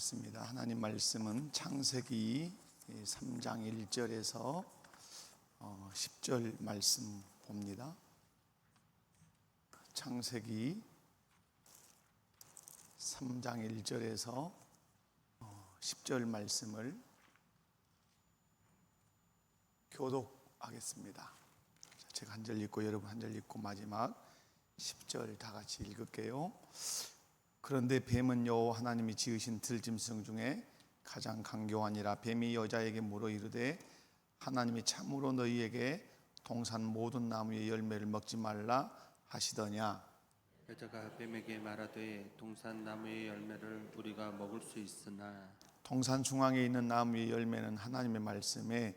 기도하겠습니다. 하나님 말씀은 창세기 3장 1절에서 10절 말씀 봅니다. 창세기 3장 1절에서 10절 말씀을 교독하겠습니다. 제가 한 절 읽고 여러분 한 절 읽고 마지막 10절 다 같이 읽을게요. 그런데 뱀은 여호와 하나님이 지으신 들짐승 중에 가장 강교하니라. 뱀이 여자에게 물어 이르되 하나님이 참으로 너희에게 동산 모든 나무의 열매를 먹지 말라 하시더냐. 여자가 뱀에게 말하되 동산 나무의 열매를 우리가 먹을 수 있으나 동산 중앙에 있는 나무의 열매는 하나님의 말씀에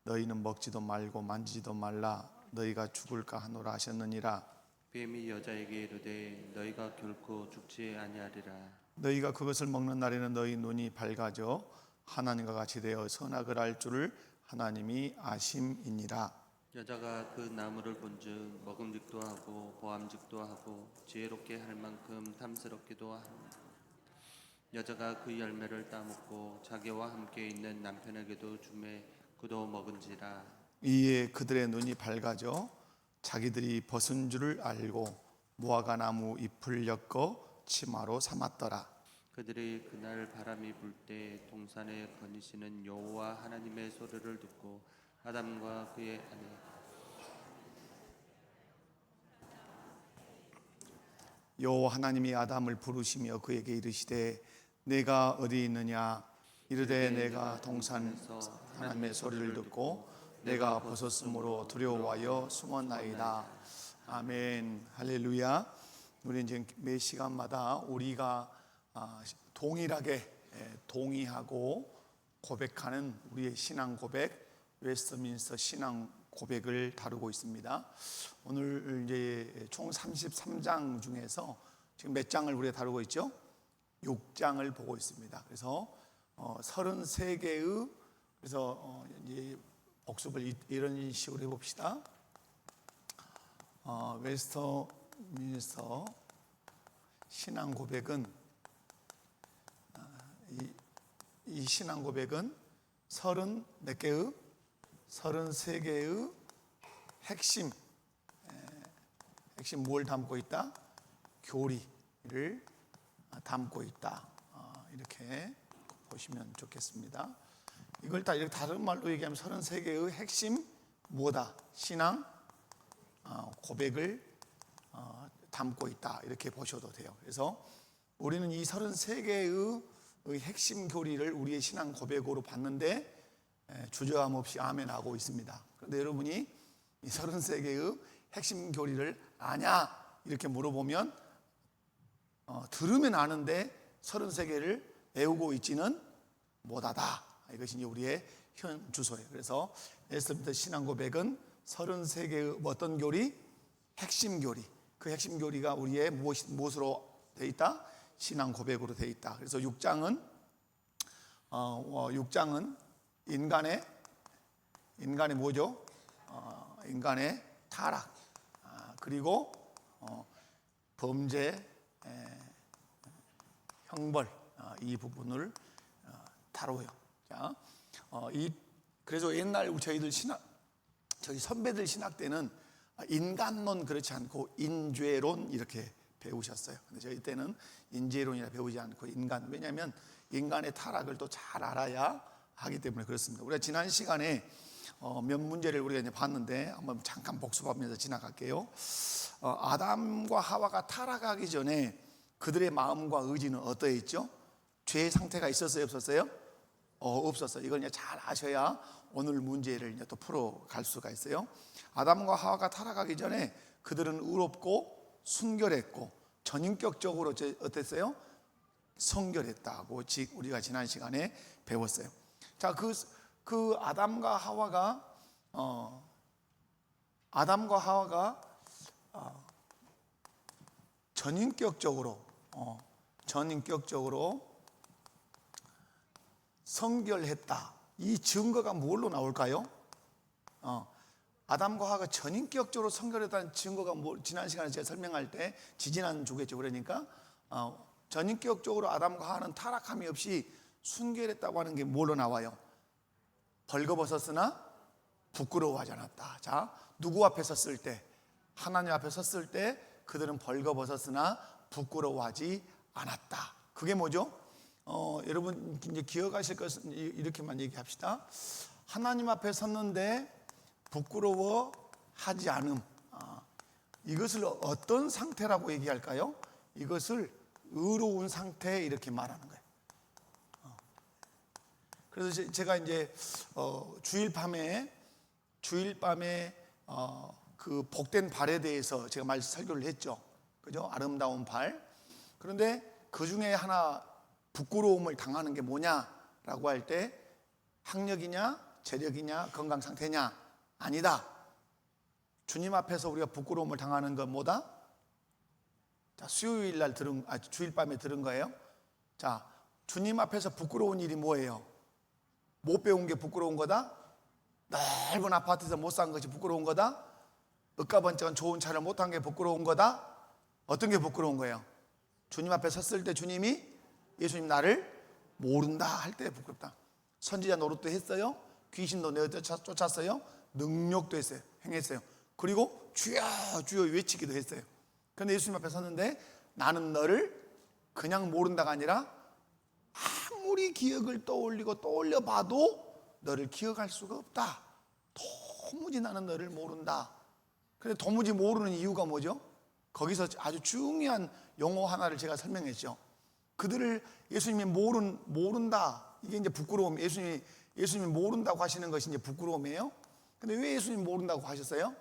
너희는 먹지도 말고 만지지도 말라 너희가 죽을까 하노라 하셨느니라. 뱀이 여자에게 이르되 너희가 결코 죽지 아니하리라. 너희가 그것을 먹는 날에는 너희 눈이 밝아져 하나님과 같이 되어 선악을 알 줄을 하나님이 아심이니라. 여자가 그 나무를 본즉 먹음직도 하고 보암직도 하고 지혜롭게 할 만큼 탐스럽기도 하니 여자가 그 열매를 따먹고 자기와 함께 있는 남편에게도 주매 그도 먹은지라. 이에 그들의 눈이 밝아져 자기들이 벗은 줄을 알고 무화과 나무 잎을 엮어 치마로 삼았더라. 그들이 그날 바람이 불 때 동산에 거니시는 여호와 하나님의 소리를 듣고 아담과 그의 아내 여호와 하나님이 아담을 부르시며 그에게 이르시되 내가 어디 있느냐. 이르되 내가 동산에서 하나님의 소리를 듣고 내가 벗었으므로 두려워하여 숨었나이다. 아멘. 할렐루야. 우리 이제 매 시간마다 우리가 동일하게 동의하고 고백하는 우리의 신앙 고백, 웨스트민스터 신앙 고백을 다루고 있습니다. 오늘 이제 총 33장 중에서 지금 몇 장을 우리가 다루고 있죠? 6장을 보고 있습니다. 그래서 33개의 그래서 이제 복습을 이런 식으로 해봅시다. 웨스터민스터 신앙 고백은 이 신앙 고백은 33개의 핵심 뭘 담고 있다? 교리를 담고 있다. 이렇게 보시면 좋겠습니다. 이걸 다 이렇게 다른 말로 얘기하면 33개의 핵심 뭐다? 신앙 고백을 담고 있다. 이렇게 보셔도 돼요. 그래서 우리는 이 33개의 핵심 교리를 우리의 신앙 고백으로 봤는데 주저함 없이 아멘하고 있습니다. 그런데 여러분이 이 33개의 핵심 교리를 아냐? 이렇게 물어보면 들으면 아는데 33개를 외우고 있지는 못하다. 이것이 우리의 현 주소예요. 그래서 에스더부터 신앙 고백은 33개의 어떤 교리? 핵심 교리. 그 핵심 교리가 우리의 무엇으로 되어 있다? 신앙 고백으로 되어 있다. 그래서 6장은 인간의 뭐죠? 인간의 타락, 그리고 범죄, 형벌, 이 부분을 다뤄요. 자, 그래서 옛날 저희 선배들 신학 때는 인간론 그렇지 않고 인죄론 이렇게 배우셨어요. 근데 저희 때는 인죄론이라 배우지 않고 왜냐하면 인간의 타락을 또 잘 알아야 하기 때문에 그렇습니다. 우리가 지난 시간에 몇 문제를 우리가 이제 봤는데 한번 잠깐 복습하면서 지나갈게요. 아담과 하와가 타락하기 전에 그들의 마음과 의지는 어떠했죠? 죄의 상태가 있었어요, 없었어요? 없었어요. 이걸 이제 잘 아셔야 오늘 문제를 이제 또 풀어갈 수가 있어요. 아담과 하와가 타락하기 전에 그들은 의롭고 순결했고 전인격적으로 어땠어요? 성결했다고 우리가 지난 시간에 배웠어요. 자, 그 아담과 하와가 전인격적으로 성결했다. 이 증거가 뭘로 나올까요? 아담과 하와가 전인격적으로 성결했다는 증거가 지난 시간에 제가 설명할 때 지지난 주겠죠. 그러니까 전인격적으로 아담과 하와는 타락함이 없이 순결했다고 하는 게 뭐로 나와요? 벌거벗었으나 부끄러워하지 않았다. 자, 누구 앞에 섰을 때? 하나님 앞에 섰을 때 그들은 벌거벗었으나 부끄러워하지 않았다. 그게 뭐죠? 여러분 이제 기억하실 것은 이렇게만 얘기합시다. 하나님 앞에 섰는데 부끄러워하지 않음. 이것을 어떤 상태라고 얘기할까요? 이것을 의로운 상태 이렇게 말하는 거예요. 그래서 제가 이제 주일 밤에 그 복된 발에 대해서 제가 설교를 했죠. 그죠? 아름다운 발. 그런데 그 중에 하나 부끄러움을 당하는 게 뭐냐라고 할 때 학력이냐, 재력이냐, 건강 상태냐? 아니다. 주님 앞에서 우리가 부끄러움을 당하는 건 뭐다? 자, 수요일 날 주일 밤에 들은 거예요. 자, 주님 앞에서 부끄러운 일이 뭐예요? 못 배운 게 부끄러운 거다? 넓은 아파트에서 못 산 것이 부끄러운 거다? 으까번쩍한 좋은 차를 못 탄 게 부끄러운 거다? 어떤 게 부끄러운 거예요? 주님 앞에 섰을 때 주님이 예수님 나를 모른다 할 때 부끄럽다. 선지자 노릇도 했어요. 귀신도 내어 쫓았어요. 능력도 했어요. 행했어요. 그리고 주여 주여 외치기도 했어요. 그런데 예수님 앞에 섰는데 나는 너를 그냥 모른다가 아니라 아무리 기억을 떠올려 봐도 너를 기억할 수가 없다. 도무지 나는 너를 모른다. 근데 도무지 모르는 이유가 뭐죠? 거기서 아주 중요한 용어 하나를 제가 설명했죠. 그들을 예수님이 모른다. 이게 이제 부끄러움. 예수님이 모른다고 하시는 것이 이제 부끄러움이에요. 근데 왜 예수님 모른다고 하셨어요?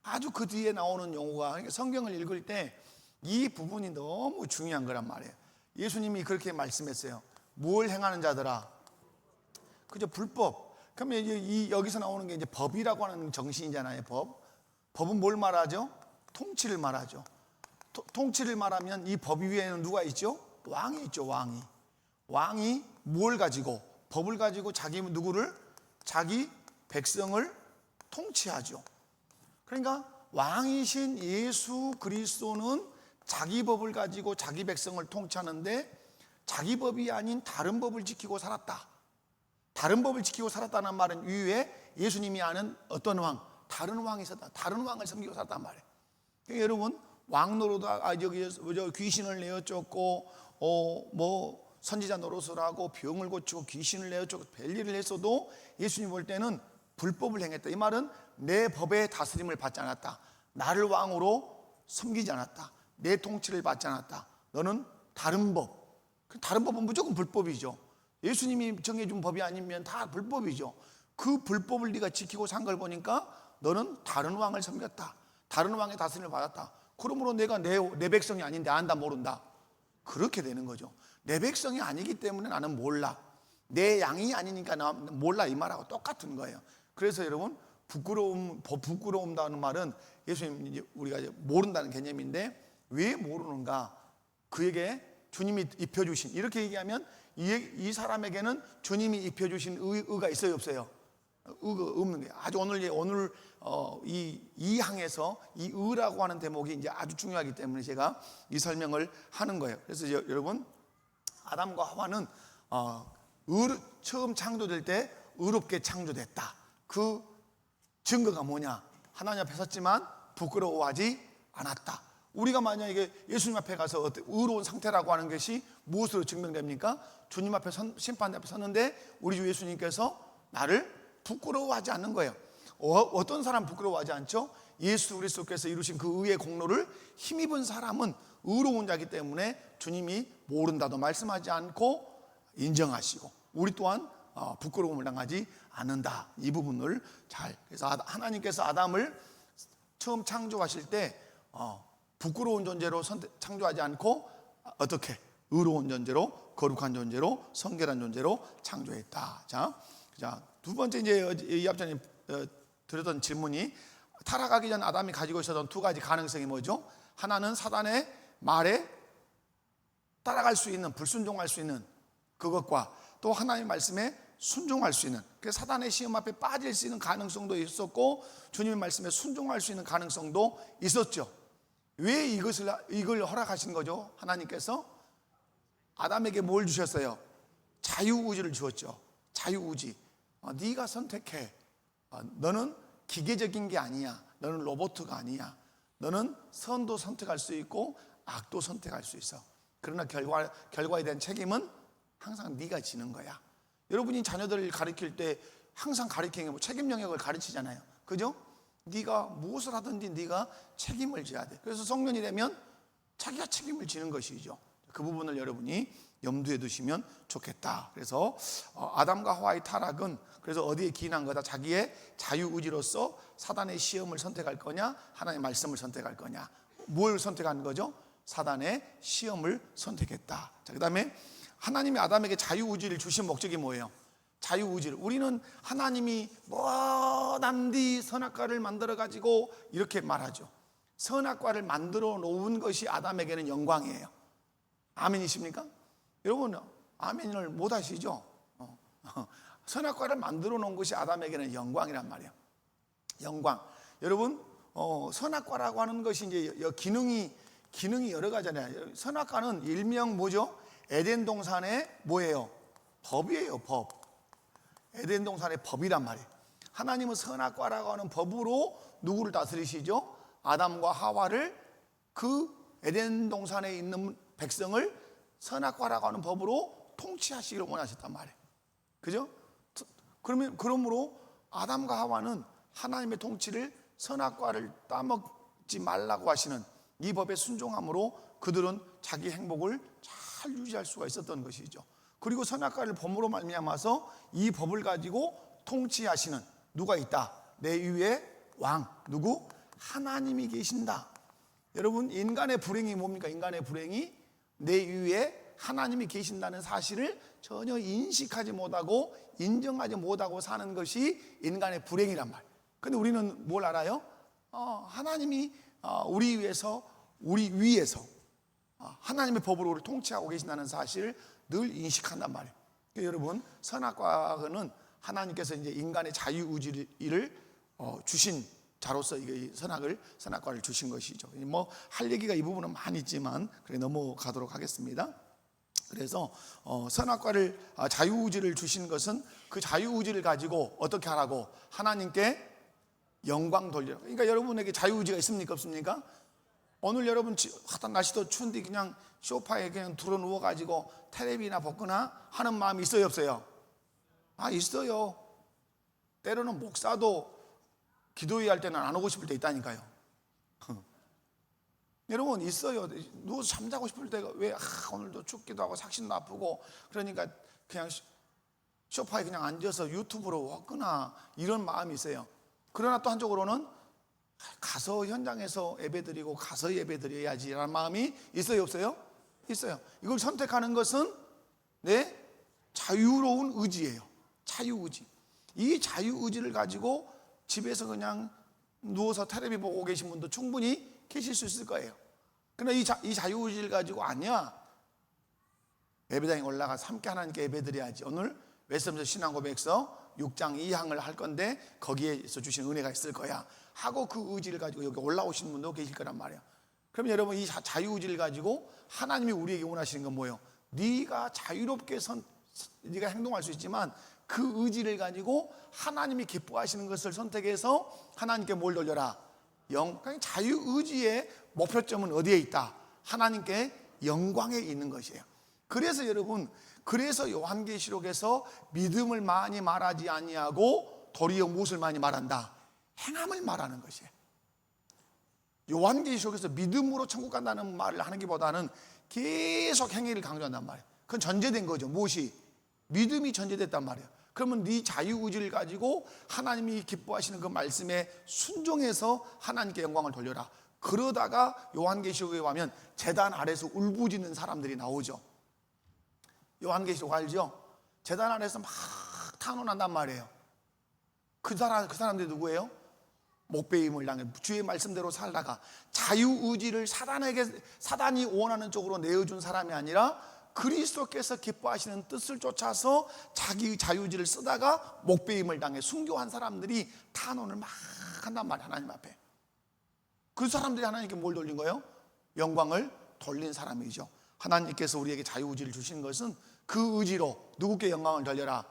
아주 그 뒤에 나오는 용어가, 그러니까 성경을 읽을 때 이 부분이 너무 중요한 거란 말이에요. 예수님이 그렇게 말씀했어요. 뭘 행하는 자들아? 그죠? 불법. 그러면 이제 여기서 나오는 게 이제 법이라고 하는 정신이잖아요. 법은 뭘 말하죠? 통치를 말하죠. 통치를 말하면 이 법 위에는 누가 있죠? 왕이 있죠. 왕이 뭘 가지고? 법을 가지고 자기 백성을 통치하죠. 그러니까 왕이신 예수 그리스도는 자기 법을 가지고 자기 백성을 통치하는데 자기 법이 아닌 다른 법을 지키고 살았다. 다른 법을 지키고 살았다는 말은 이후에 예수님이 아는 어떤 왕? 다른 왕이 있었다. 다른 왕을 섬기고 살았단 말이에요. 그러니까 여러분 왕 노릇 귀신을 내어 쫓고 선지자 노릇을 하고 병을 고치고 귀신을 내어 쫓고 별일을 했어도 예수님 볼 때는 불법을 행했다. 이 말은 내 법의 다스림을 받지 않았다. 나를 왕으로 섬기지 않았다. 내 통치를 받지 않았다. 너는 다른 법. 다른 법은 무조건 불법이죠. 예수님이 정해준 법이 아니면 다 불법이죠. 그 불법을 네가 지키고 산 걸 보니까 너는 다른 왕을 섬겼다. 다른 왕의 다스림을 받았다. 그러므로 내가 내 백성이 아닌데 안다 모른다. 그렇게 되는 거죠. 내 백성이 아니기 때문에 나는 몰라. 내 양이 아니니까 나 몰라 이 말하고 똑같은 거예요. 그래서 여러분 부끄러움다는 말은 예수님 이제 우리가 이제 모른다는 개념인데 왜 모르는가? 그에게 주님이 입혀주신 이렇게 얘기하면 이 사람에게는 주님이 입혀주신 의가 있어요 없어요? 의가 없는 거예요. 아주 오늘 이 항에서 이 의라고 하는 대목이 이제 아주 중요하기 때문에 제가 이 설명을 하는 거예요. 그래서 여러분 아담과 하와는 처음 창조될 때 의롭게 창조됐다. 그 증거가 뭐냐? 하나님 앞에 섰지만 부끄러워하지 않았다. 우리가 만약에 예수님 앞에 가서 의로운 상태라고 하는 것이 무엇으로 증명됩니까? 주님 앞에 심판 앞에 섰는데 우리 주 예수님께서 나를 부끄러워하지 않는 거예요. 어떤 사람 부끄러워하지 않죠? 예수 그리스도께서 이루신 그 의의 공로를 힘입은 사람은 의로운 자이기 때문에 주님이 모른다도 말씀하지 않고 인정하시고 우리 또한 부끄러움을 당하지 않는다. 이 부분을 그래서 하나님께서 아담을 처음 창조하실 때 부끄러운 존재로 창조하지 않고 어떻게? 의로운 존재로, 거룩한 존재로, 성결한 존재로 창조했다. 자, 두 번째 이제 이 앞전에 드렸던 질문이 타락하기 전 아담이 가지고 있었던 두 가지 가능성이 뭐죠? 하나는 사단의 말에 따라갈 수 있는, 불순종할 수 있는 그것과 또 하나님의 말씀에 순종할 수 있는, 그래서 사단의 시험 앞에 빠질 수 있는 가능성도 있었고 주님의 말씀에 순종할 수 있는 가능성도 있었죠. 왜 이걸 허락하신 거죠? 하나님께서 아담에게 뭘 주셨어요? 자유의지를 주었죠. 자유의지. 네가 선택해. 너는 기계적인 게 아니야. 너는 로봇가 아니야. 너는 선도 선택할 수 있고 악도 선택할 수 있어. 그러나 결과에 대한 책임은 항상 네가 지는 거야. 여러분이 자녀들을 가르칠 때 항상 가르치는 게 책임 영역을 가르치잖아요. 그죠? 네가 무엇을 하든지 네가 책임을 져야 돼. 그래서 성년이 되면 자기가 책임을 지는 것이죠. 그 부분을 여러분이 염두에 두시면 좋겠다. 그래서 아담과 하와의 타락은 그래서 어디에 기인한 거다? 자기의 자유의지로서 사단의 시험을 선택할 거냐, 하나님의 말씀을 선택할 거냐. 뭘 선택한 거죠? 사단의 시험을 선택했다. 자, 그다음에 하나님이 아담에게 자유의지를 주신 목적이 뭐예요? 자유의지를. 우리는 하나님이 남디 선악과를 만들어 가지고 이렇게 말하죠. 선악과를 만들어 놓은 것이 아담에게는 영광이에요. 아멘이십니까? 여러분 아멘을 못 하시죠? 선악과를 만들어 놓은 것이 아담에게는 영광이란 말이에요. 영광. 여러분 선악과라고 하는 것이 이제 기능이 여러 가지잖아요. 선악과는 일명 뭐죠? 에덴 동산의 뭐예요? 법이에요. 법. 에덴 동산의 법이란 말이에요. 하나님은 선악과라고 하는 법으로 누구를 다스리시죠? 아담과 하와를 그 에덴 동산에 있는 백성을 선악과라고 하는 법으로 통치하시기를 원하셨단 말이에요. 그죠? 그러므로 아담과 하와는 하나님의 통치를 선악과를 따먹지 말라고 하시는 이 법에 순종함으로 그들은 자기 행복을 잘 유지할 수가 있었던 것이죠. 그리고 선악과를 범으로 말미암아서 이 법을 가지고 통치하시는 누가 있다? 내 위에 왕. 누구? 하나님이 계신다. 여러분 인간의 불행이 뭡니까? 인간의 불행이 내 위에 하나님이 계신다는 사실을 전혀 인식하지 못하고 인정하지 못하고 사는 것이 인간의 불행이란 말이에요. 근데 우리는 뭘 알아요? 하나님이 우리 위에서 하나님의 법으로 우리를 통치하고 계신다는 사실을 늘 인식한단 말이에요. 그러니까 여러분 선악과는 하나님께서 이제 인간의 자유의지를 주신 자로서 이게 선악과를 주신 것이죠. 뭐 할 얘기가 이 부분은 많이 있지만 그래 넘어가도록 하겠습니다. 그래서 선악과를 자유의지를 주신 것은 그 자유의지를 가지고 어떻게 하라고? 하나님께 영광 돌리라. 그러니까 여러분에게 자유의지가 있습니까? 없습니까? 오늘 여러분 날씨도 추운데 그냥 소파에 그냥 들어 누워 가지고 텔레비나 보거나 하는 마음이 있어요, 없어요? 있어요. 때로는 목사도 기도회의 할 때는 안 오고 싶을 때 있다니까요. 여러분 있어요. 누워서 잠자고 싶을 때가 왜 오늘도 춥기도 하고 삭신도 아프고 그러니까 그냥 소파에 그냥 앉아서 유튜브로 왔거나 이런 마음이 있어요. 그러나 또 한쪽으로는 가서 현장에서 예배드리고 가서 예배드려야지라는 마음이 있어요, 없어요? 있어요. 이걸 선택하는 것은 내 자유로운 의지예요. 자유의지. 이 자유의지를 가지고 집에서 그냥 누워서 텔레비 보고 계신 분도 충분히 계실 수 있을 거예요. 그러나 이 자유의지를 가지고 아니야. 예배당에 올라가서 함께 하나님께 예배드려야지. 오늘 웨스트민스터 신앙고백서 6장 2항을 할 건데 거기에서 주신 은혜가 있을 거야 하고 그 의지를 가지고 여기 올라오신 분도 계실 거란 말이에요. 그럼 여러분 이 자유의지를 가지고 하나님이 우리에게 원하시는 건 뭐예요? 네가 자유롭게 네가 행동할 수 있지만 그 의지를 가지고 하나님이 기뻐하시는 것을 선택해서 하나님께 뭘 돌려라? 그러니까 자유의지의 목표점은 어디에 있다? 하나님께 영광에 있는 것이에요. 그래서 여러분 요한계시록에서 믿음을 많이 말하지 아니하고 도리어 무엇을 많이 말한다? 행함을 말하는 것이에요. 요한계시록에서 믿음으로 천국 간다는 말을 하는 것보다는 계속 행위를 강조한단 말이에요. 그건 전제된 거죠. 무엇이? 믿음이 전제됐단 말이에요. 그러면 네 자유의지를 가지고 하나님이 기뻐하시는 그 말씀에 순종해서 하나님께 영광을 돌려라. 그러다가 요한계시록에 가면 제단 아래서 울부짖는 사람들이 나오죠. 요한계시록 알죠? 제단 아래서 막 탄원한단 말이에요. 그 사람들이 누구예요? 목배임을 당해 주의 말씀대로 살다가 자유의지를 사단이 원하는 쪽으로 내어준 사람이 아니라 그리스도께서 기뻐하시는 뜻을 쫓아서 자기 자유의지를 쓰다가 목배임을 당해 순교한 사람들이 탄원을 막 한단 말이에요. 하나님 앞에. 그 사람들이 하나님께 뭘 돌린 거예요? 영광을 돌린 사람이죠. 하나님께서 우리에게 자유의지를 주신 것은 그 의지로 누구께 영광을 돌려라.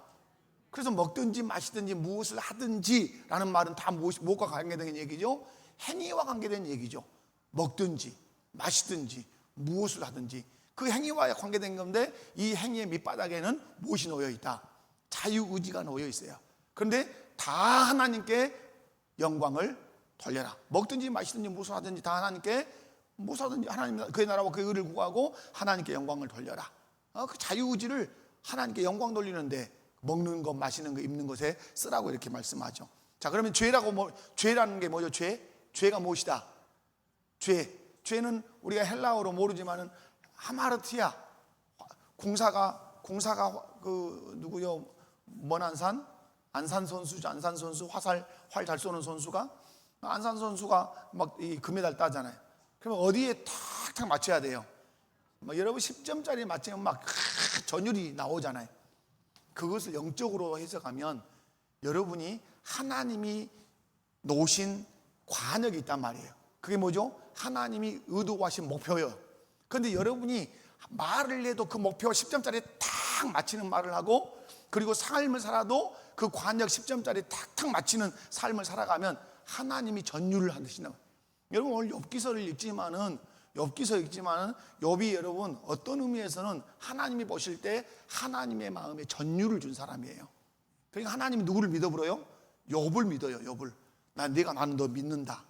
그래서 먹든지 마시든지 무엇을 하든지 라는 말은 다 무엇과 관계된 얘기죠? 행위와 관계된 얘기죠. 먹든지 마시든지 무엇을 하든지 그 행위와 관계된 건데, 이 행위의 밑바닥에는 무엇이 놓여 있다? 자유의지가 놓여 있어요. 그런데 다 하나님께 영광을 돌려라. 먹든지 마시든지 무엇을 하든지 다 하나님께, 무엇을 하든지 하나님 그의 나라와 그의 의를 구하고 하나님께 영광을 돌려라. 그 자유의지를 하나님께 영광 돌리는데 먹는 것, 마시는 것, 입는 것에 쓰라고 이렇게 말씀하죠. 자, 그러면 죄라는 게 뭐죠? 죄가 무엇이다? 죄는 우리가 헬라어로 모르지만은 하마르티아, 공사가 그 누구요? 안산 선수죠. 안산 선수 활 잘 쏘는 선수가, 안산 선수가 막 이 금메달 따잖아요. 그러면 어디에 탁탁 맞춰야 돼요? 여러분 10점짜리 맞추면 막 전율이 나오잖아요. 그것을 영적으로 해석하면 여러분이 하나님이 놓으신 관역이 있단 말이에요. 그게 뭐죠? 하나님이 의도하신 목표예요. 그런데 여러분이 말을 해도 그 목표 10점짜리 탁 맞히는 말을 하고, 그리고 삶을 살아도 그 관역 10점짜리 탁탁 맞히는 삶을 살아가면 하나님이 전율을 하신다고. 여러분 오늘 욥기서를 읽지만은 욥이 여러분 어떤 의미에서는 하나님이 보실 때 하나님의 마음에 전율을 준 사람이에요. 그러니까 하나님이 누구를 믿어버려요? 욥을 믿어요. 욥을. 나는 너 믿는다.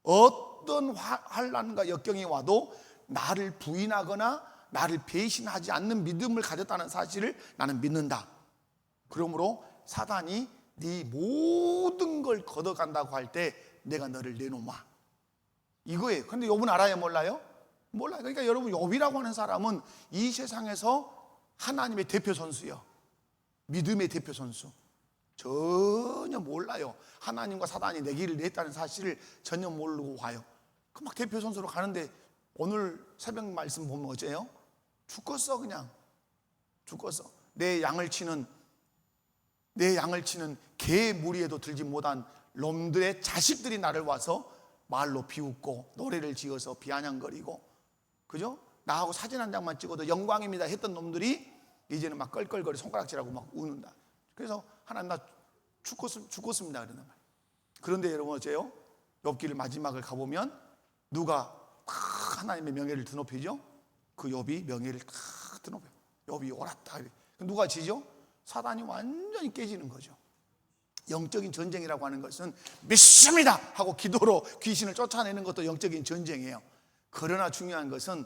어떤 환난과 역경이 와도 나를 부인하거나 나를 배신하지 않는 믿음을 가졌다는 사실을 나는 믿는다. 그러므로 사단이 네 모든 걸 걷어간다고 할 때 내가 너를 내놓아, 이거예요. 그런데 욥은 알아요, 몰라요? 몰라요. 그러니까 여러분, 욥이라고 하는 사람은 이 세상에서 하나님의 대표 선수예요. 믿음의 대표 선수. 전혀 몰라요. 하나님과 사단이 내 길을 냈다는 사실을 전혀 모르고 가요. 그 막 대표 선수로 가는데 오늘 새벽 말씀 보면 어째요? 죽었어. 그냥 죽었어. 내 양을 치는 개 무리에도 들지 못한 놈들의 자식들이 나를 와서 말로 비웃고 노래를 지어서 비아냥거리고, 그죠? 나하고 사진 한 장만 찍어도 영광입니다 했던 놈들이 이제는 막 껄껄거리 손가락질하고 막 우는다. 그래서 하나님 나 죽었습니다 그러는 거예요. 그런데 여러분 어째요? 욥기를 마지막을 가보면 누가 하나님의 명예를 드높이죠? 그 욥이 명예를 드높여요. 욥이 옳았다. 누가 지죠? 사단이 완전히 깨지는 거죠. 영적인 전쟁이라고 하는 것은 믿습니다 하고 기도로 귀신을 쫓아내는 것도 영적인 전쟁이에요. 그러나 중요한 것은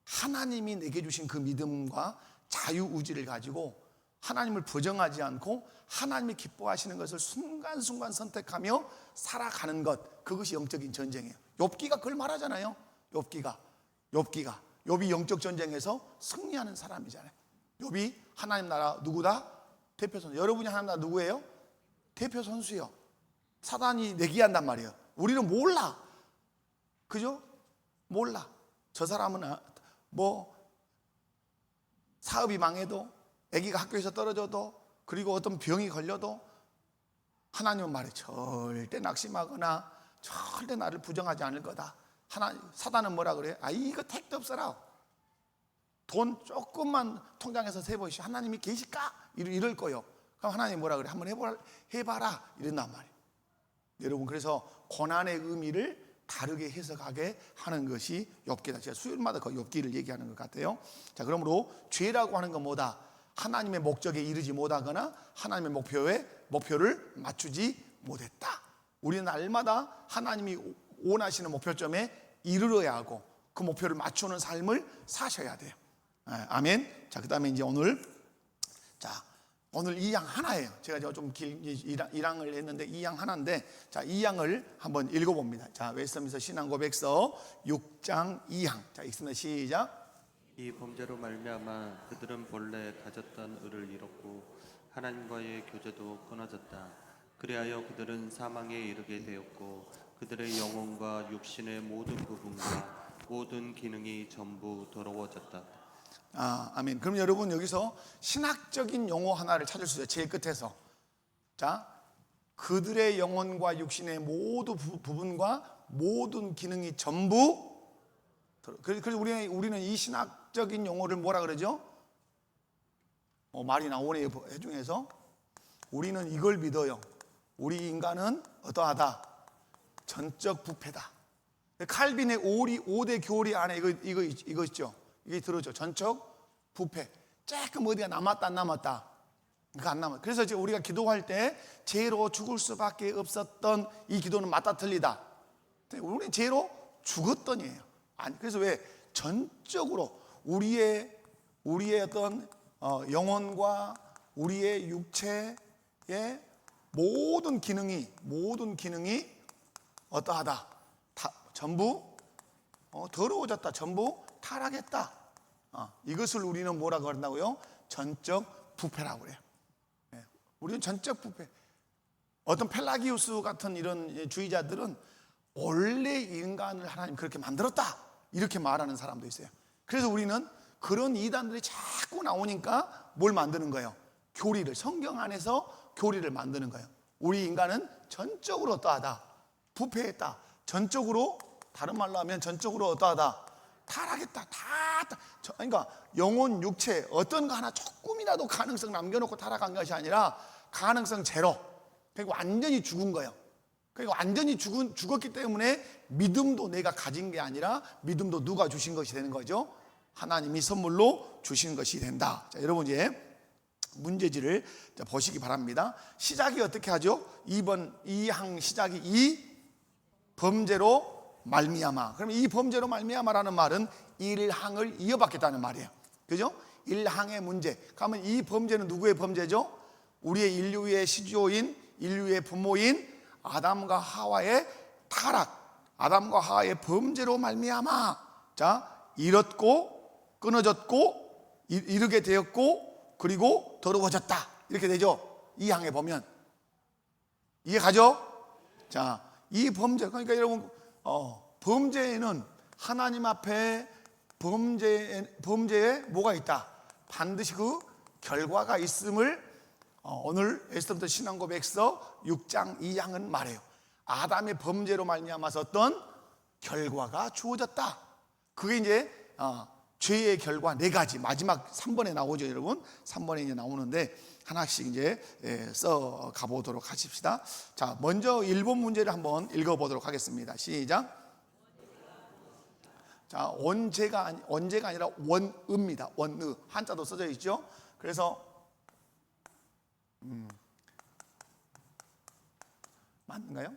하나님이 내게 주신 그 믿음과 자유의지를 가지고 하나님을 부정하지 않고 하나님이 기뻐하시는 것을 순간순간 선택하며 살아가는 것, 그것이 영적인 전쟁이에요. 욥기가 그걸 말하잖아요. 욥이 영적 전쟁에서 승리하는 사람이잖아요. 욥이 하나님 나라 누구다? 대표 선수. 여러분이 하나님 나라 누구예요? 대표 선수요. 사단이 내기한단 말이에요. 우리는 몰라. 그죠? 몰라. 저 사람은 뭐 사업이 망해도, 아기가 학교에서 떨어져도, 그리고 어떤 병이 걸려도 하나님은 말해 절대 낙심하거나 절대 나를 부정하지 않을 거다. 사단은 뭐라 그래요? 이거 택도 없어라. 돈 조금만 통장에서 세보시오. 하나님이 계실까? 이럴 거요. 그럼 하나님 뭐라 그래? 한번 해봐라. 이런단 말이에요. 여러분, 그래서 고난의 의미를 다르게 해석하게 하는 것이 욥기다. 제가 수요일마다 그 욥기를 얘기하는 것 같아요. 자, 그러므로 죄라고 하는 건 뭐다? 하나님의 목적에 이르지 못하거나 하나님의 목표를 맞추지 못했다. 우리는 날마다 하나님이 원하시는 목표점에 이르러야 하고 그 목표를 맞추는 삶을 사셔야 돼요. 아멘. 자, 그 다음에 이제 오늘 2양 하나예요. 제가 좀 길게 1양을 했는데 2양 하나인데, 자, 2양을 한번 읽어봅니다. 자, 웨스트민스터 신앙고백서 6장 2양. 자, 읽습니다. 시작. 이 범죄로 말미암아 그들은 본래 가졌던 의를 잃었고 하나님과의 교제도 끊어졌다. 그리하여 그들은 사망에 이르게 되었고 그들의 영혼과 육신의 모든 부분과 모든 기능이 전부 더러워졌다. 아멘. 그럼 여러분 여기서 신학적인 용어 하나를 찾을 수 있어요. 제일 끝에서. 자, 그들의 영혼과 육신의 모든 부분과 모든 기능이 전부. 그래서 우리는 이 신학적인 용어를 뭐라 그러죠? 말이 나오네요. 중에서 우리는 이걸 믿어요. 우리 인간은 어떠하다? 전적 부패다. 칼빈의 5대 교리 안에 이거 있죠. 이게 들어죠. 전적 부패. 조금 어디가 남았다 안 남았다. 그거 안 남아. 그래서 지금 우리가 기도할 때 죄로 죽을 수밖에 없었던 이 기도는 맞다 틀리다. 우리는 죄로 죽었던이에요. 아니, 그래서 왜 전적으로 우리의 어떤 영혼과 우리의 육체의 모든 기능이 어떠하다? 전부 더러워졌다. 전부 타락했다. 이것을 우리는 뭐라고 한다고요? 전적 부패라고 그래요. 우리는 전적 부패. 어떤 펠라기우스 같은 이런 주의자들은 원래 인간을 하나님 그렇게 만들었다 이렇게 말하는 사람도 있어요. 그래서 우리는 그런 이단들이 자꾸 나오니까 뭘 만드는 거예요? 교리를, 성경 안에서 교리를 만드는 거예요. 우리 인간은 전적으로 어떠하다? 부패했다. 전적으로, 다른 말로 하면 전적으로 어떠하다? 타락했다. 그러니까 영혼, 육체 어떤 거 하나 조금이라도 가능성 남겨놓고 타락한 것이 아니라 가능성 제로. 그러니까 완전히 죽은 거예요. 그러니까 완전히 죽었기 때문에 믿음도 내가 가진 게 아니라 믿음도 누가 주신 것이 되는 거죠? 하나님이 선물로 주신 것이 된다. 자, 여러분 이제 문제지를 보시기 바랍니다. 시작이 어떻게 하죠? 2번 2항 시작이 이 범죄로 말미암아. 그러면 이 범죄로 말미암아라는 말은 1항을 이어받겠다는 말이에요. 그죠? 1항의 문제. 그러면 이 범죄는 누구의 범죄죠? 우리의 인류의 시조인, 인류의 부모인 아담과 하와의 타락, 아담과 하와의 범죄로 말미암아. 자, 잃었고 끊어졌고 이르게 되었고 그리고 더러워졌다. 이렇게 되죠. 이 항에 보면 이해 가죠? 자, 이 범죄, 그러니까 여러분 범죄에는 하나님 앞에 범죄에 뭐가 있다? 반드시 그 결과가 있음을 오늘 에스더부터 신앙고백서 6장 2장은 말해요. 아담의 범죄로 말미암아서 어떤 결과가 주어졌다. 그게 이제 죄의 결과 4가지 마지막 3번에 나오죠, 여러분. 3번에 이제 나오는데 하나씩 이제 써 가보도록 하십시다. 자, 먼저 1번 문제를 한번 읽어보도록 하겠습니다. 시작. 자, 원죄가 아니라 원의입니다. 원의 한자도 써져 있죠. 그래서 맞는가요?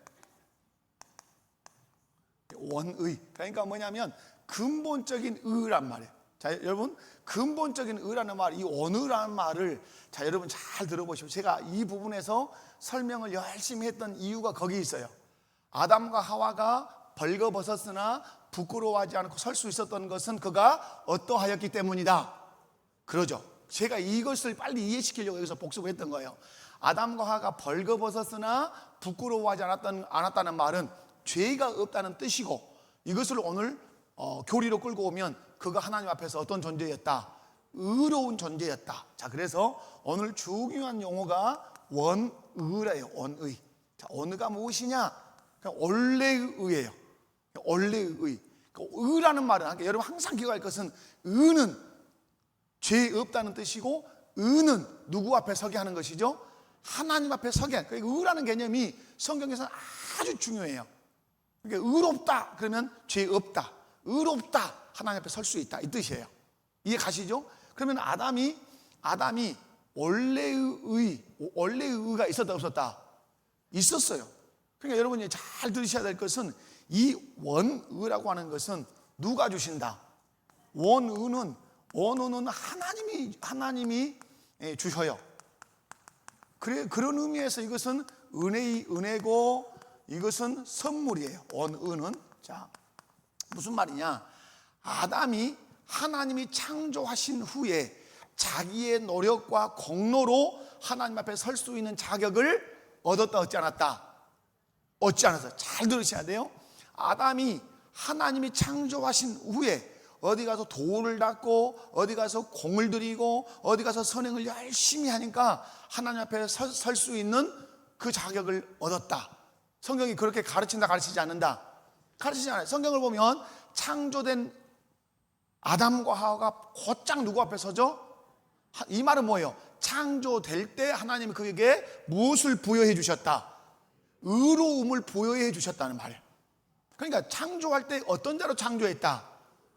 원의. 그러니까 뭐냐면 근본적인 의란 말이에요. 자, 여러분 근본적인 의라는 말, 이 원의라는 말을 자 여러분 잘 들어보시고, 제가 이 부분에서 설명을 열심히 했던 이유가 거기 있어요. 아담과 하와가 벌거벗었으나 부끄러워하지 않고 설 수 있었던 것은 그가 어떠하였기 때문이다. 그러죠. 제가 이것을 빨리 이해시키려고 여기서 복습을 했던 거예요. 아담과 하와가 벌거벗었으나 부끄러워하지 않았다는 말은 죄가 없다는 뜻이고, 이것을 오늘 교리로 끌고 오면 그가 하나님 앞에서 어떤 존재였다? 의로운 존재였다. 자, 그래서 오늘 중요한 용어가 원의래요. 원의. 자, 원의가 무엇이냐? 그냥 원래의 의예요. 원래의 의. 의라는 말은 여러분 항상 기억할 것은 의는 죄 없다는 뜻이고, 의는 누구 앞에 서게 하는 것이죠? 하나님 앞에 서게. 그러니까 의라는 개념이 성경에서는 아주 중요해요. 그러니까 의롭다 그러면 죄 없다, 의롭다 하나님 앞에 설 수 있다, 이 뜻이에요. 이해 가시죠? 그러면 아담이 원래의 의가 있었다 없었다? 있었어요. 그러니까 여러분이 잘 들으셔야 될 것은 이 원의라고 하는 것은 누가 주신다? 원의는 하나님이 주셔요. 그런 의미에서 이것은 은혜고 이것은 선물이에요. 원의는. 자, 무슨 말이냐? 아담이 하나님이 창조하신 후에 자기의 노력과 공로로 하나님 앞에 설 수 있는 자격을 얻었다, 얻지 않았다? 얻지 않았어요. 잘 들으셔야 돼요. 아담이 하나님이 창조하신 후에 어디 가서 돌을 닦고 어디 가서 공을 들이고 어디 가서 선행을 열심히 하니까 하나님 앞에 설 수 있는 그 자격을 얻었다. 성경이 그렇게 가르친다, 가르치지 않는다? 가르치지 않아요. 성경을 보면 창조된 아담과 하와가 곧장 누구 앞에 서죠? 이 말은 뭐예요? 창조될 때 하나님이 그에게 무엇을 부여해 주셨다? 의로움을 부여해 주셨다는 말이에요. 그러니까 창조할 때 어떤 자로 창조했다?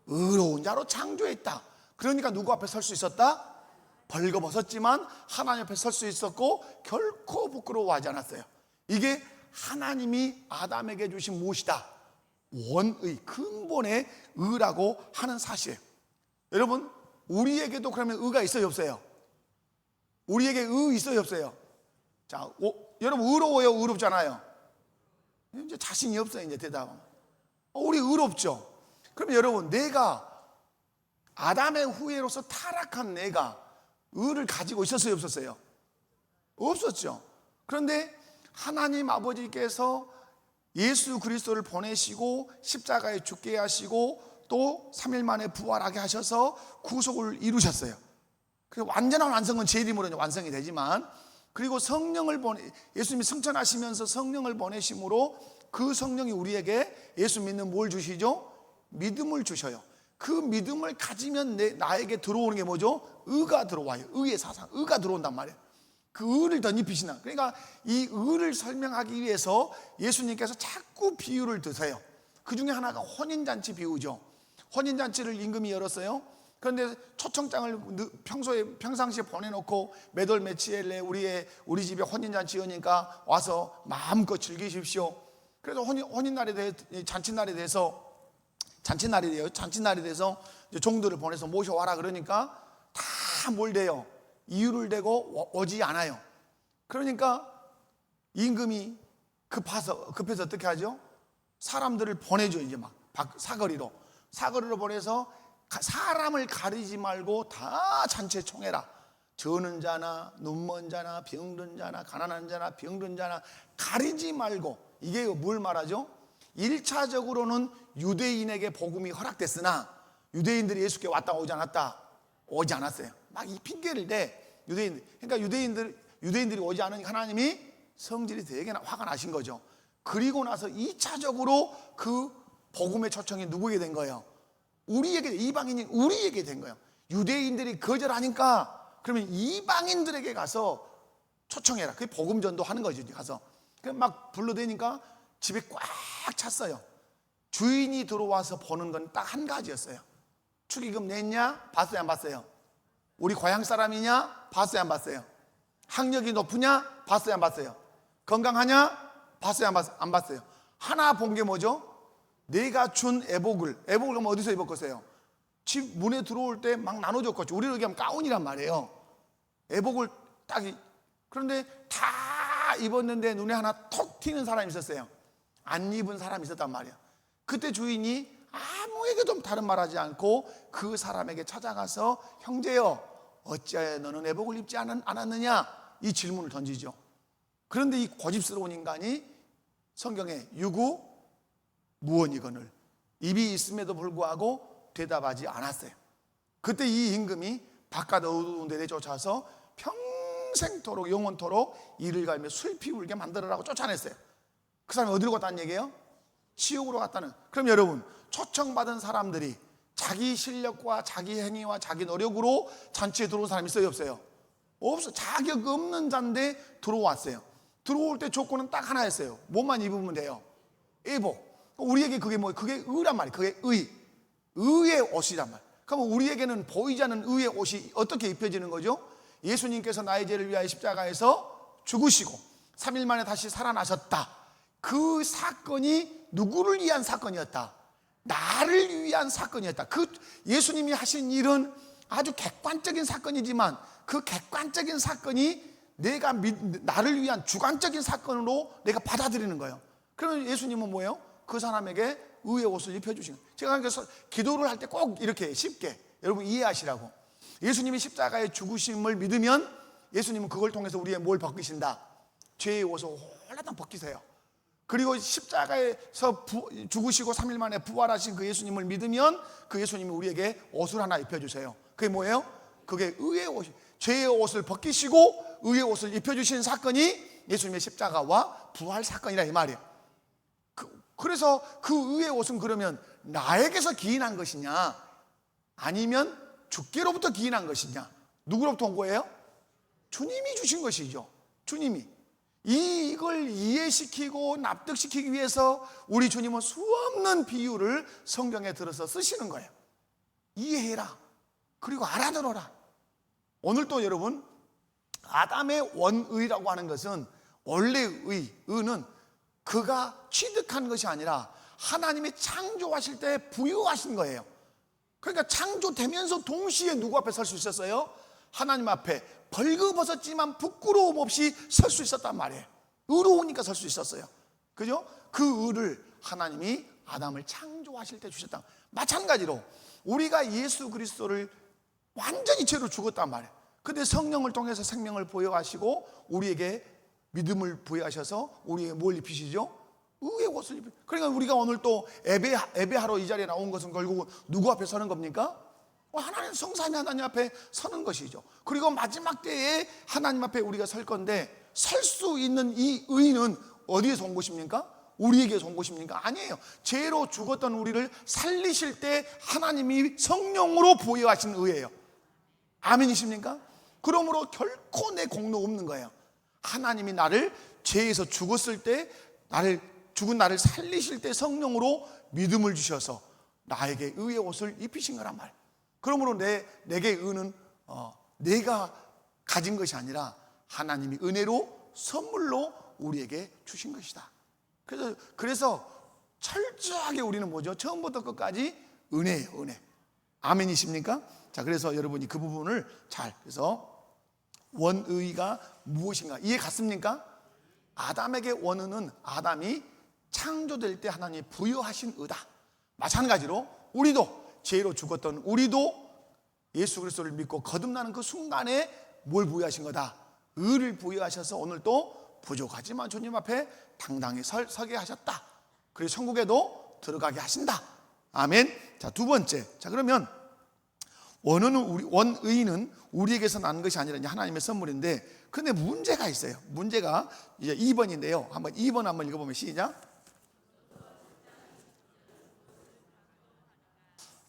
의로운 자로 창조했다. 그러니까 누구 앞에 설 수 있었다? 벌거벗었지만 하나님 앞에 설 수 있었고 결코 부끄러워하지 않았어요. 이게 하나님이 아담에게 주신 무엇이다? 원의, 근본의 의라고 하는 사실이에요. 여러분, 우리에게도 그러면 의가 있어요, 없어요? 우리에게 의 있어요, 없어요? 자, 여러분 의로워요, 의롭잖아요? 이제 자신이 없어요, 이제 대답은. 우리 의롭죠? 그러면 여러분, 내가 아담의 후예로서 타락한 내가 의를 가지고 있었어요, 없었어요? 없었죠. 그런데 하나님 아버지께서 예수 그리스도를 보내시고 십자가에 죽게 하시고 또 3일 만에 부활하게 하셔서 구속을 이루셨어요. 그래서 완전한 완성은 제 이름으로 완성이 되지만, 그리고 성령을 예수님이 승천하시면서 성령을 보내심으로 그 성령이 우리에게 예수 믿는 뭘 주시죠? 믿음을 주셔요. 그 믿음을 가지면 나에게 들어오는 게 뭐죠? 의가 들어와요. 의의 사상, 의가 들어온단 말이에요. 그 의를 덧입히시나. 그러니까 이 의를 설명하기 위해서 예수님께서 자꾸 비유를 드세요. 그 중에 하나가 혼인잔치 비유죠. 혼인잔치를 임금이 열었어요. 그런데 초청장을 평상시에 보내놓고 몇 월 며칠에 우리 집에 혼인잔치 여니까 와서 마음껏 즐기십시오. 그래서 혼인날에 잔치날이 돼서 종들을 보내서 모셔와라 그러니까 다 몰대요. 이유를 대고 오지 않아요. 그러니까 임금이 급해서 어떻게 하죠? 사람들을 보내죠. 이제 막 사거리로 보내서 사람을 가리지 말고 다 잔치에 총해라. 저는 자나 눈먼 자나 병든 자나 가난한 자나 병든 자나 가리지 말고. 이게 뭘 말하죠? 1차적으로는 유대인에게 복음이 허락됐으나 유대인들이 예수께 왔다 오지 않았어요. 막 이 핑계를 대 그러니까 유대인들이 오지 않으니까 하나님이 성질이 되게 화가 나신 거죠. 그리고 나서 2차적으로 그 복음의 초청이 누구에게 된 거예요? 우리에게, 이방인인 우리에게 된 거예요. 유대인들이 거절하니까 그러면 이방인들에게 가서 초청해라. 그게 복음 전도하는 거죠. 가서 막 불러대니까 집에 꽉 찼어요. 주인이 들어와서 보는 건 딱 한 가지였어요. 축의금 냈냐? 봤어요, 안 봤어요? 우리 고향 사람이냐? 봤어요, 안 봤어요? 학력이 높으냐? 봤어요, 안 봤어요? 건강하냐? 봤어요, 안 봤어요? 하나 본 게 뭐죠? 내가 준 애복을 그럼 어디서 입었겠어요? 집 문에 들어올 때 막 나눠줬겠죠. 우리로 얘기하면 가운이란 말이에요. 애복을 딱. 그런데 다 입었는데 눈에 하나 톡 튀는 사람이 있었어요. 안 입은 사람이 있었단 말이에요. 그때 주인이 아무에게도 다른 말하지 않고 그 사람에게 찾아가서 형제여, 어찌하여 너는 애복을 입지 않았느냐? 이 질문을 던지죠. 그런데 이 고집스러운 인간이 성경에 유구 무언이거늘 입이 있음에도 불구하고 대답하지 않았어요. 그때 이 임금이 바깥 어두운 데 내쫓아서 평생토록 영원토록 이를 갈며 슬피 울게 만들어라고 쫓아냈어요. 그 사람이 어디로 갔다는 얘기예요? 지옥으로 갔다는. 그럼 여러분, 초청받은 사람들이 자기 실력과 자기 행위와 자기 노력으로 잔치에 들어온 사람이 있어요, 없어요? 없어. 자격 없는 자인데 들어왔어요. 들어올 때 조건은 딱 하나였어요. 뭐만 입으면 돼요? 애복. 우리에게 그게 뭐예요? 그게 의란 말이에요. 그게 의의 옷이란 말이에요. 그러면 우리에게는 보이지 않는 의의 옷이 어떻게 입혀지는 거죠? 예수님께서 나의 죄를 위하여 십자가에서 죽으시고 3일 만에 다시 살아나셨다. 그 사건이 누구를 위한 사건이었다? 나를 위한 사건이었다. 그 예수님이 하신 일은 아주 객관적인 사건이지만 그 객관적인 사건이 나를 위한 주관적인 사건으로 내가 받아들이는 거예요. 그러면 예수님은 뭐예요? 그 사람에게 의의 옷을 입혀주신 거예요. 제가 그래서 기도를 할 때 꼭 이렇게 쉽게 여러분 이해하시라고. 예수님이 십자가의 죽으심을 믿으면 예수님은 그걸 통해서 우리의 뭘 벗기신다? 죄의 옷을 홀라당 벗기세요. 그리고 십자가에서 죽으시고 3일 만에 부활하신 그 예수님을 믿으면 그 예수님이 우리에게 옷을 하나 입혀주세요. 그게 뭐예요? 그게 의의 옷, 죄의 옷을 벗기시고 의의 옷을 입혀주신 사건이 예수님의 십자가와 부활 사건이라 이 말이에요. 그래서 그 의의 옷은 그러면 나에게서 기인한 것이냐, 아니면 주께로부터 기인한 것이냐? 누구로부터 온 거예요? 주님이 주신 것이죠. 주님이. 이걸 이해시키고 납득시키기 위해서 우리 주님은 수없는 비유를 성경에 들어서 쓰시는 거예요. 이해해라. 그리고 알아들어라. 오늘 또 여러분, 아담의 원의라고 하는 것은 원래의 의는 그가 취득한 것이 아니라 하나님이 창조하실 때 부여하신 거예요. 그러니까 창조되면서 동시에 누구 앞에 설 수 있었어요? 하나님 앞에 벌거벗었지만 부끄러움 없이 설 수 있었단 말이에요. 의로우니까 설 수 있었어요. 그죠? 그 의를 하나님이 아담을 창조하실 때 주셨다. 마찬가지로 우리가 예수 그리스도를 완전히 죄로 죽었단 말이에요. 근데 성령을 통해서 생명을 부여하시고 우리에게 믿음을 부여하셔서 우리에게 뭘 입히시죠? 의의 옷을 입히시죠. 그러니까 우리가 오늘 또 예배하러 이 자리에 나온 것은 결국 누구 앞에 서는 겁니까? 하나님, 성삼위 하나님 앞에 서는 것이죠. 그리고 마지막 때에 하나님 앞에 우리가 설 건데, 설 수 있는 이 의는 어디에서 온 것입니까? 우리에게서 온 것입니까? 아니에요. 죄로 죽었던 우리를 살리실 때 하나님이 성령으로 부여하신 의예요. 아멘이십니까? 그러므로 결코 내 공로 없는 거예요. 하나님이 나를 죄에서 죽었을 때, 죽은 나를 살리실 때 성령으로 믿음을 주셔서 나에게 의의 옷을 입히신 거란 말이에요. 그러므로 내게 의는 내가 가진 것이 아니라 하나님이 은혜로 선물로 우리에게 주신 것이다. 그래서 철저하게 우리는 뭐죠? 처음부터 끝까지 은혜예요, 은혜. 아멘이십니까? 자, 그래서 여러분이 그 부분을 그래서 원의가 무엇인가 이해 갔습니까? 아담에게 원의는 아담이 창조될 때 하나님이 부여하신 의다. 마찬가지로 우리도 죄로 죽었던 우리도 예수 그리스도를 믿고 거듭나는 그 순간에 뭘 부여하신 거다? 의를 부여하셔서 오늘 또 부족하지만 주님 앞에 당당히 서게 하셨다. 그리고 천국에도 들어가게 하신다. 아멘. 자, 두 번째. 자, 그러면 원의는 우리에게서 난 것이 아니라 이제 하나님의 선물인데, 근데 문제가 있어요. 문제가 이제 2번인데요. 한번 2번 한번 읽어보면 시작.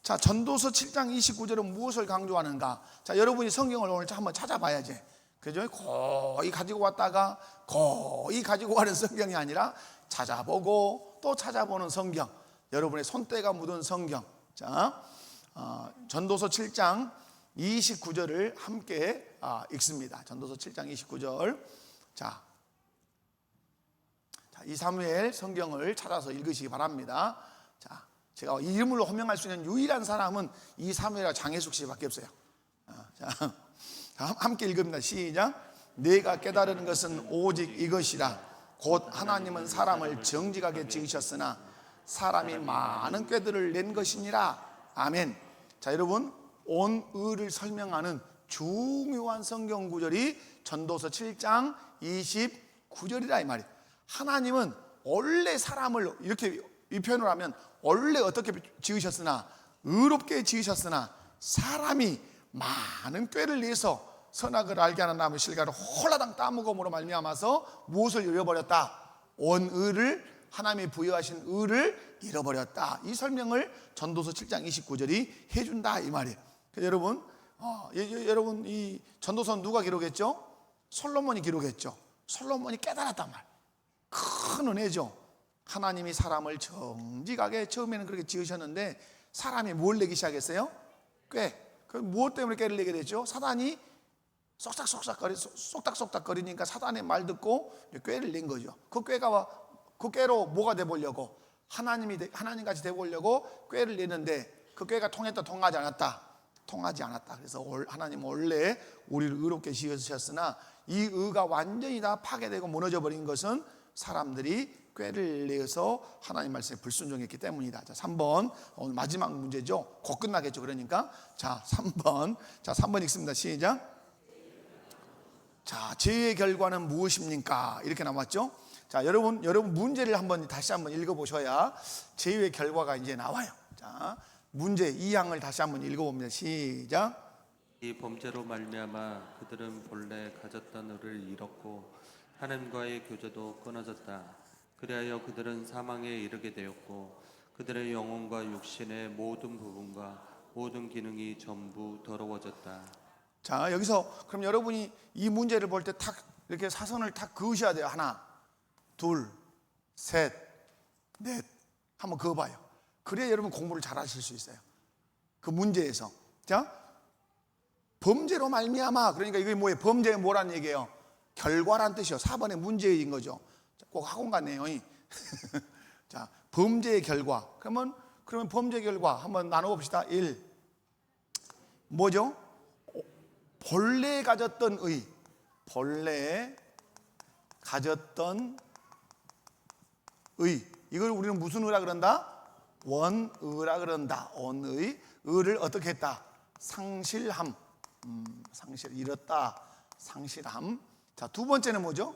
자, 전도서 7장 29절은 무엇을 강조하는가? 자, 여러분이 성경을 오늘 한번 찾아봐야지. 그죠? 거의 가지고 왔다가 거의 가지고 가는 성경이 아니라 찾아보고 또 찾아보는 성경. 여러분의 손때가 묻은 성경. 자, 전도서 7장 29절을 함께 읽습니다. 전도서 7장 29절. 자, 이 사무엘 성경을 찾아서 읽으시기 바랍니다. 자, 제가 이름으로 호명할 수 있는 유일한 사람은 이 사무엘과 장혜숙 씨밖에 없어요. 자, 함께 읽습니다. 시작. 내가 깨달은 것은 오직 이것이라. 곧 하나님은 사람을 정직하게 지으셨으나 사람이 많은 꾀들을 낸 것이니라. 아멘. 자, 여러분, 온의를 설명하는 중요한 성경 구절이 전도서 7장 29절이라 이 말이에요. 하나님은 원래 사람을 이렇게 이 표현을 하면 원래 어떻게 지으셨으나, 의롭게 지으셨으나 사람이 많은 꾀를 내서 선악을 알게 하는 나무 실과를 홀라당 따먹음으로 말미암아서 무엇을 잃어버렸다? 원의를, 하나님이 부여하신 의를 잃어버렸다. 이 설명을 전도서 7장 29절이 해준다 이 말이에요. 그래서 여러분 이 전도서는 누가 기록했죠? 솔로몬이 기록했죠. 솔로몬이 깨달았단 말. 큰 은혜죠. 하나님이 사람을 정직하게 처음에는 그렇게 지으셨는데 사람이 뭘 내기 시작했어요? 꾀. 그 무엇 때문에 꾀를 내게 됐죠? 사단이 쏙닥쏙닥거리니까 사단의 말 듣고 꾀를 낸 거죠. 그 꾀로 뭐가 돼보려고? 하나님같이 돼보려고 꾀를 내는데 그 꾀가 통했다, 통하지 않았다? 통하지 않았다. 그래서 하나님은 원래 우리를 의롭게 지으셨으나 이 의가 완전히 다 파괴되고 무너져 버린 것은 사람들이 꾀를 내서 하나님 말씀에 불순종했기 때문이다. 자, 3번. 오늘 마지막 문제죠. 곧 끝나겠죠. 그러니까. 자, 3번. 자, 3번 읽습니다. 시작. 자, 죄의 결과는 무엇입니까? 이렇게 나왔죠. 자, 여러분 문제를 다시 한번 읽어보셔야 죄의 결과가 이제 나와요. 자, 문제 2항을 다시 한번 읽어봅니다. 시작. 이 범죄로 말미암아 그들은 본래 가졌던 의를 잃었고 하나님과의 교제도 끊어졌다. 그리하여 그들은 사망에 이르게 되었고 그들의 영혼과 육신의 모든 부분과 모든 기능이 전부 더러워졌다. 자, 여기서 그럼 여러분이 이 문제를 볼 때 탁 이렇게 사선을 탁 그으셔야 돼요. 하나, 둘, 셋, 넷. 한번 그어봐요. 그래야 여러분 공부를 잘 하실 수 있어요. 그 문제에서. 자, 범죄로 말미암아. 그러니까 이게 뭐예요? 범죄가 뭐라는 얘기예요? 결과란 뜻이요. 4번의 문제인 거죠. 꼭 학원 갔네요. 자, 범죄의 결과. 그러면 범죄 결과 한번 나눠봅시다. 1. 뭐죠? 본래 가졌던 의. 본래 가졌던 의. 이걸 우리는 무슨 의라 그런다? 원의라 그런다. 원의. 의를 어떻게 했다? 상실함. 상실, 잃었다. 상실함. 자, 두 번째는 뭐죠?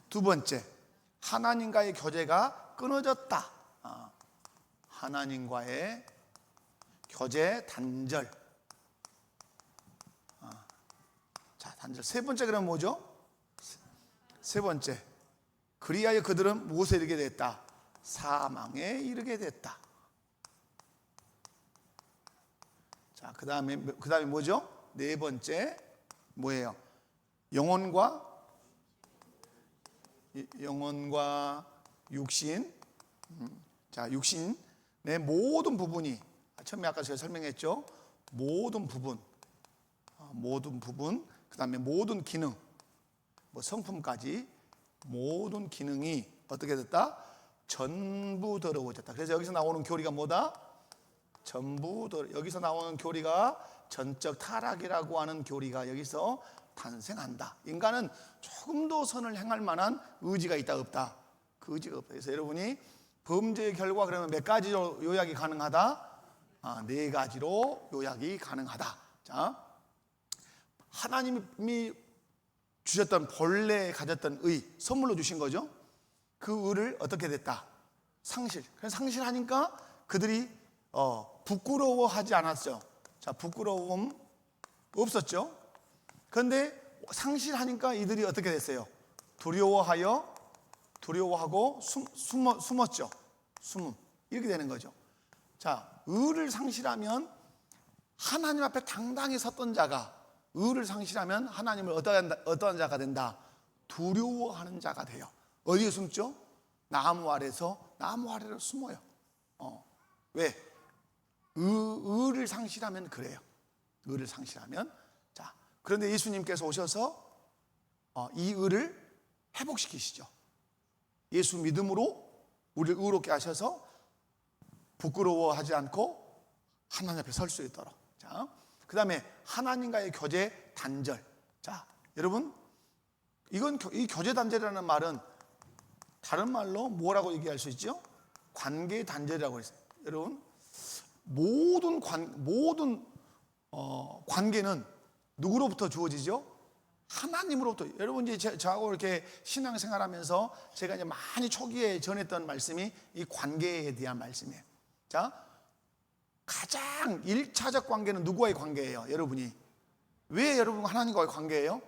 두 번째, 하나님과의 교제가 끊어졌다. 하나님과의 교제 단절. 자, 단절. 세 번째 그럼 뭐죠? 세 번째, 그리하여 그들은 무엇에 이르게 됐다? 사망에 이르게 됐다. 자, 그 다음에 뭐죠? 네 번째 뭐예요? 영혼과 육신. 자, 육신의 모든 부분이 처음에 아까 제가 설명했죠. 모든 부분, 그 다음에 모든 기능, 뭐 성품까지 모든 기능이 어떻게 됐다? 전부 더러워졌다. 그래서 여기서 나오는 교리가 뭐다? 여기서 나오는 교리가 전적 타락이라고 하는 교리가 여기서 탄생한다. 인간은 조금도 선을 행할 만한 의지가 있다 없다? 그 의지가 없다. 그래서 여러분이 범죄의 결과 그러면 몇 가지로 요약이 가능하다? 네 가지로 요약이 가능하다. 자, 하나님이 주셨던 본래 가졌던 의, 선물로 주신 거죠. 그 의를 어떻게 됐다? 상실. 그래서 상실하니까 그들이 부끄러워하지 않았죠. 자, 부끄러움 없었죠. 그런데 상실하니까 이들이 어떻게 됐어요? 두려워하고 숨었죠. 이렇게 되는 거죠. 자, 의를 상실하면 하나님 앞에 당당히 섰던 자가, 의를 상실하면 하나님을 어떠한 자가 된다? 두려워하는 자가 돼요. 어디에 숨죠? 나무 아래로 숨어요. 왜? 의를 상실하면 그래요. 의를 상실하면. 자, 그런데 예수님께서 오셔서 이 의를 회복시키시죠. 예수 믿음으로 우리를 의롭게 하셔서 부끄러워하지 않고 하나님 앞에 설 수 있도록. 자, 그 다음에 하나님과의 교제 단절. 자, 여러분, 이 교제 단절이라는 말은 다른 말로 뭐라고 얘기할 수 있죠? 관계 단절이라고 했어요. 여러분, 모든 관계는 누구로부터 주어지죠? 하나님으로부터. 여러분, 이제 저하고 이렇게 신앙생활하면서 제가 이제 많이 초기에 전했던 말씀이 이 관계에 대한 말씀이에요. 자, 가장 1차적 관계는 누구와의 관계예요? 여러분이. 왜 여러분 하나님과의 관계예요?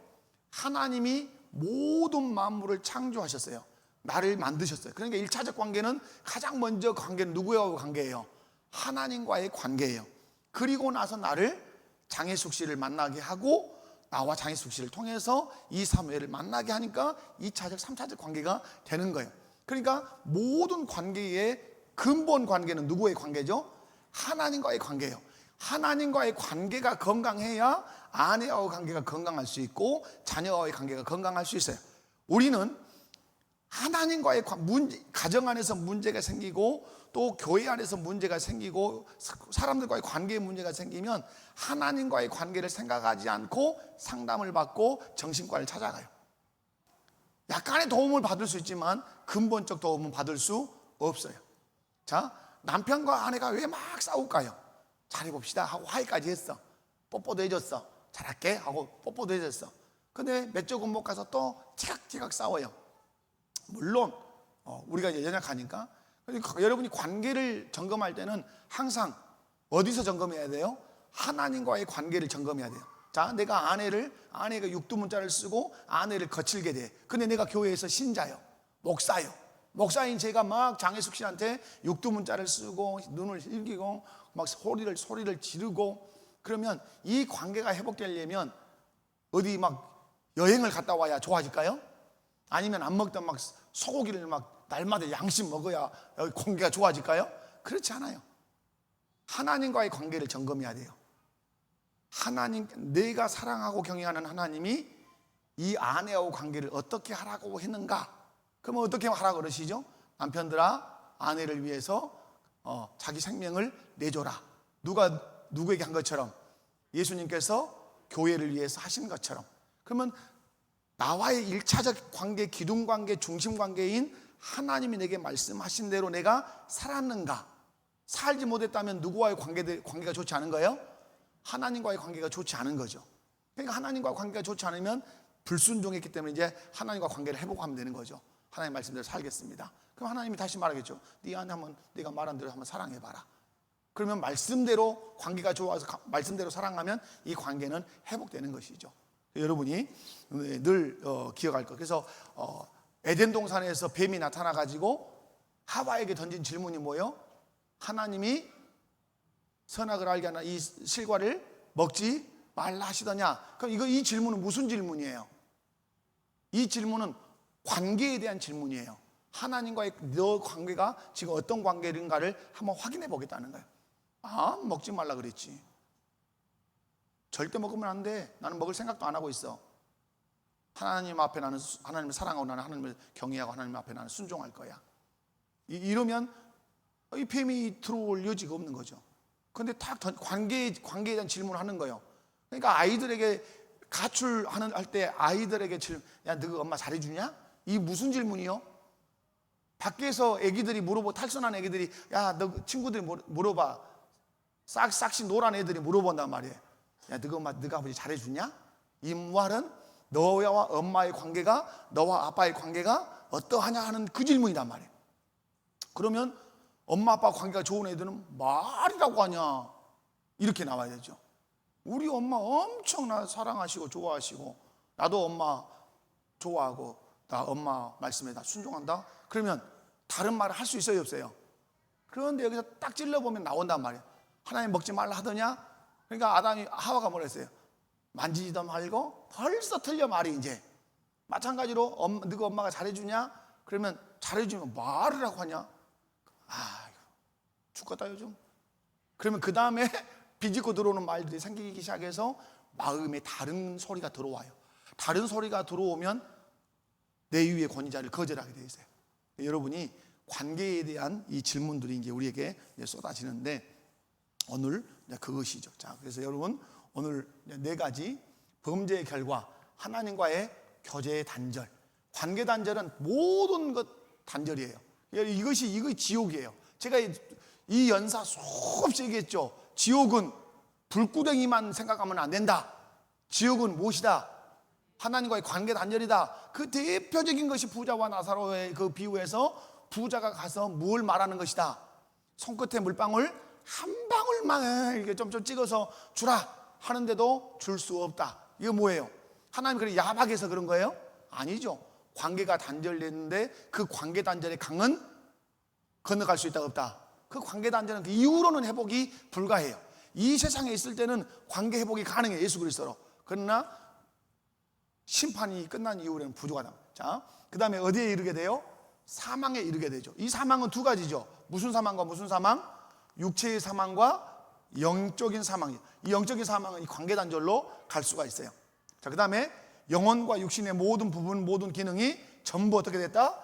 하나님이 모든 만물을 창조하셨어요. 나를 만드셨어요. 그러니까 1차적 관계는 가장 먼저 관계는 누구와의 관계예요? 하나님과의 관계예요. 그리고 나서 나를 장혜숙 씨를 만나게 하고 나와 장혜숙 씨를 통해서 이 사무엘을 만나게 하니까 2차적, 3차적 관계가 되는 거예요. 그러니까 모든 관계의 근본 관계는 누구의 관계죠? 하나님과의 관계예요. 하나님과의 관계가 건강해야 아내와의 관계가 건강할 수 있고 자녀와의 관계가 건강할 수 있어요. 우리는 하나님과의 가정 안에서 문제가 생기고 또 교회 안에서 문제가 생기고 사람들과의 관계에 문제가 생기면 하나님과의 관계를 생각하지 않고 상담을 받고 정신과를 찾아가요. 약간의 도움을 받을 수 있지만 근본적 도움은 받을 수 없어요. 자, 남편과 아내가 왜 막 싸울까요? 잘해봅시다 하고 화해까지 했어. 뽀뽀도 해줬어. 잘할게 하고 뽀뽀도 해줬어. 근데 몇 조금 못 가서 또 티각티각 싸워요. 물론 우리가 이제 연약하니까. 그러니까 여러분이 관계를 점검할 때는 항상 어디서 점검해야 돼요? 하나님과의 관계를 점검해야 돼요. 자, 내가 아내가 육두문자를 쓰고 아내를 거칠게 돼. 근데 내가 교회에서 신자요, 목사요. 목사인 제가 막 장혜숙 씨한테 육두문자를 쓰고 눈을 흘기고 막 소리를 지르고 그러면 이 관계가 회복되려면 어디 막 여행을 갔다 와야 좋아질까요? 아니면 안 먹던 막 소고기를 막 날마다 양씩 먹어야 관계가 좋아질까요? 그렇지 않아요. 하나님과의 관계를 점검해야 돼요. 하나님, 내가 사랑하고 경외하는 하나님이 이 아내하고 관계를 어떻게 하라고 했는가? 그러면 어떻게 하라고 그러시죠? 남편들아, 아내를 위해서 자기 생명을 내줘라. 누가 누구에게 한 것처럼 예수님께서 교회를 위해서 하신 것처럼. 그러면 나와의 1차적 관계, 기둥 관계, 중심 관계인 하나님이 내게 말씀하신 대로 내가 살았는가? 살지 못했다면 누구와의 관계가 좋지 않은 거예요? 하나님과의 관계가 좋지 않은 거죠. 그러니까 하나님과 관계가 좋지 않으면 불순종했기 때문에 이제 하나님과 관계를 회복하면 되는 거죠. 하나님 말씀대로 살겠습니다. 그럼 하나님이 다시 말하겠죠. 네 안에 한번 내가 말한 대로 한번 사랑해봐라. 그러면 말씀대로 관계가 좋아서 말씀대로 사랑하면 이 관계는 회복되는 것이죠. 여러분이 늘 기억할 것. 그래서 에덴 동산에서 뱀이 나타나 가지고 하와에게 던진 질문이 뭐예요? 하나님이 선악을 알게 하나 이 실과를 먹지 말라 하시더냐? 그럼 이 질문은 무슨 질문이에요? 이 질문은 관계에 대한 질문이에요. 하나님과의 너 관계가 지금 어떤 관계인가를 한번 확인해 보겠다는 거예요. 아, 먹지 말라 그랬지. 절대 먹으면 안 돼. 나는 먹을 생각도 안 하고 있어. 하나님 앞에 나는 하나님을 사랑하고 나는 하나님을 경외하고 하나님 앞에 나는 순종할 거야. 이러면 이 뱀이 들어올 여지가 없는 거죠. 그런데 딱 관계에 대한 질문을 하는 거예요. 그러니까 아이들에게 가출하는 할 때 아이들에게 야, 너 엄마 잘해주냐? 이 무슨 질문이요? 밖에서 애기들이 물어보 탈선한 애기들이 야, 너 친구들이 물어봐. 싹싹씩 노란 애들이 물어본단 말이에요. 야, 너가 엄마, 너가 아버지 잘해주냐? 이 말은 너와 엄마의 관계가 너와 아빠의 관계가 어떠하냐 하는 그 질문이란 말이에요. 그러면 엄마 아빠 관계가 좋은 애들은 말이라고 하냐 이렇게 나와야 되죠. 우리 엄마 엄청 나 사랑하시고 좋아하시고 나도 엄마 좋아하고 나 엄마 말씀에 다 순종한다. 그러면 다른 말을 할 수 있어요 없어요? 그런데 여기서 딱 찔러보면 나온단 말이에요. 하나님 먹지 말라 하더냐? 그러니까 아담이 하와가 뭐라 했어요? 만지지도 말고 벌써 틀려 말이 이제. 마찬가지로 너가 엄마가 잘해주냐? 그러면 잘해주면 말을 하고 하냐? 아, 죽겠다 요즘. 그러면 그 다음에 비집고 들어오는 말들이 생기기 시작해서 마음에 다른 소리가 들어와요. 다른 소리가 들어오면 내 위의 권위자를 거절하게 돼 있어요. 여러분이 관계에 대한 이 질문들이 이제 우리에게 쏟아지는데 오늘 그것이죠. 자, 그래서 여러분 오늘 4가지 범죄의 결과, 하나님과의 교제의 단절, 관계 단절은 모든 것 단절이에요. 이것이 지옥이에요. 제가 이 연사 수없이 얘기했죠. 지옥은 불구덩이만 생각하면 안 된다. 지옥은 무엇이다? 하나님과의 관계 단절이다. 그 대표적인 것이 부자와 나사로의 그 비유에서 부자가 가서 뭘 말하는 것이다. 손끝에 물방울 한 방울만 이렇게 좀 찍어서 주라 하는데도 줄 수 없다. 이거 뭐예요? 하나님 그래 야박해서 그런 거예요? 아니죠. 관계가 단절됐는데 그 관계 단절의 강은 건너갈 수 있다 없다. 그 관계 단절은 그 이후로는 회복이 불가해요. 이 세상에 있을 때는 관계 회복이 가능해요. 예수 그리스도로. 그러나 심판이 끝난 이후로는 부족하다. 자, 그 다음에 어디에 이르게 돼요? 사망에 이르게 되죠. 이 사망은 2가지죠. 무슨 사망과 무슨 사망? 육체의 사망과 영적인 사망이에요. 이 영적인 사망은 이 관계 단절로 갈 수가 있어요. 자, 그 다음에 영혼과 육신의 모든 부분, 모든 기능이 전부 어떻게 됐다?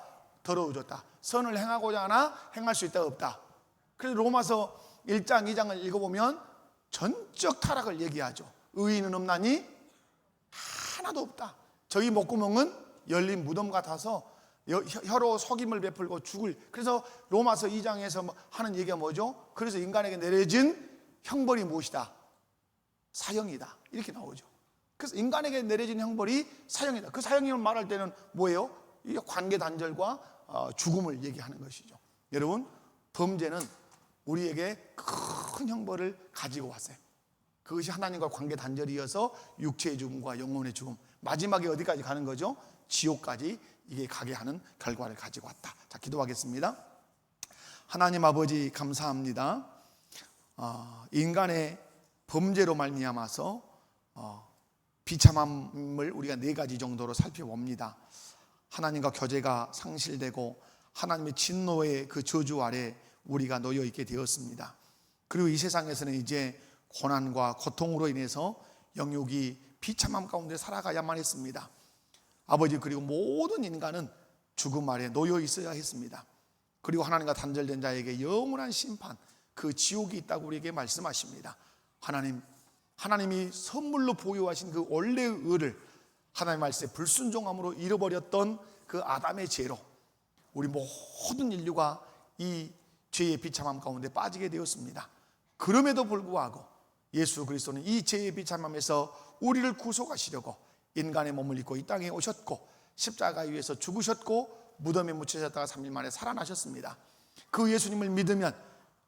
더러워졌다. 선을 행하고자 하나 행할 수 있다 없다. 그래서 로마서 1장 2장을 읽어보면 전적 타락을 얘기하죠. 의인은 없나니 하나도 없다. 저희 목구멍은 열린 무덤 같아서 혀로 속임을 베풀고 죽을. 그래서 로마서 2장에서 하는 얘기가 뭐죠? 그래서 인간에게 내려진 형벌이 무엇이다? 사형이다. 이렇게 나오죠. 그래서 인간에게 내려진 형벌이 사형이다. 그 사형을 말할 때는 뭐예요? 이 관계 단절과 죽음을 얘기하는 것이죠. 여러분, 범죄는 우리에게 큰 형벌을 가지고 왔어요. 그것이 하나님과 관계 단절이어서 육체의 죽음과 영혼의 죽음, 마지막에 어디까지 가는 거죠? 지옥까지 이게 가게 하는 결과를 가지고 왔다. 자, 기도하겠습니다. 하나님 아버지 감사합니다. 인간의 범죄로 말미암아서 비참함을 우리가 4가지 정도로 살펴봅니다. 하나님과 교제가 상실되고 하나님의 진노의 그 저주 아래 우리가 놓여 있게 되었습니다. 그리고 이 세상에서는 이제 고난과 고통으로 인해서 영육이 비참함 가운데 살아가야만 했습니다. 아버지, 그리고 모든 인간은 죽음 아래 놓여 있어야 했습니다. 그리고 하나님과 단절된 자에게 영원한 심판, 그 지옥이 있다고 우리에게 말씀하십니다. 하나님이 선물로 보유하신 그 원래의 의를 하나님 말씀에 불순종함으로 잃어버렸던 그 아담의 죄로 우리 모든 인류가 이 죄의 비참함 가운데 빠지게 되었습니다. 그럼에도 불구하고 예수 그리스도는 이 죄의 비참함에서 우리를 구속하시려고 인간의 몸을 입고 이 땅에 오셨고 십자가 위에서 죽으셨고 무덤에 묻히셨다가 3일 만에 살아나셨습니다. 그 예수님을 믿으면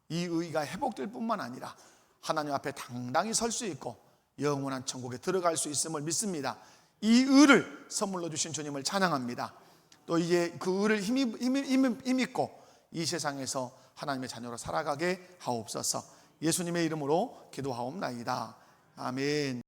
이 의가 회복될 뿐만 아니라 하나님 앞에 당당히 설 수 있고 영원한 천국에 들어갈 수 있음을 믿습니다. 이 의를 선물로 주신 주님을 찬양합니다. 또 이제 그 의를 힘입고 이 세상에서 하나님의 자녀로 살아가게 하옵소서. 예수님의 이름으로 기도하옵나이다. 아멘.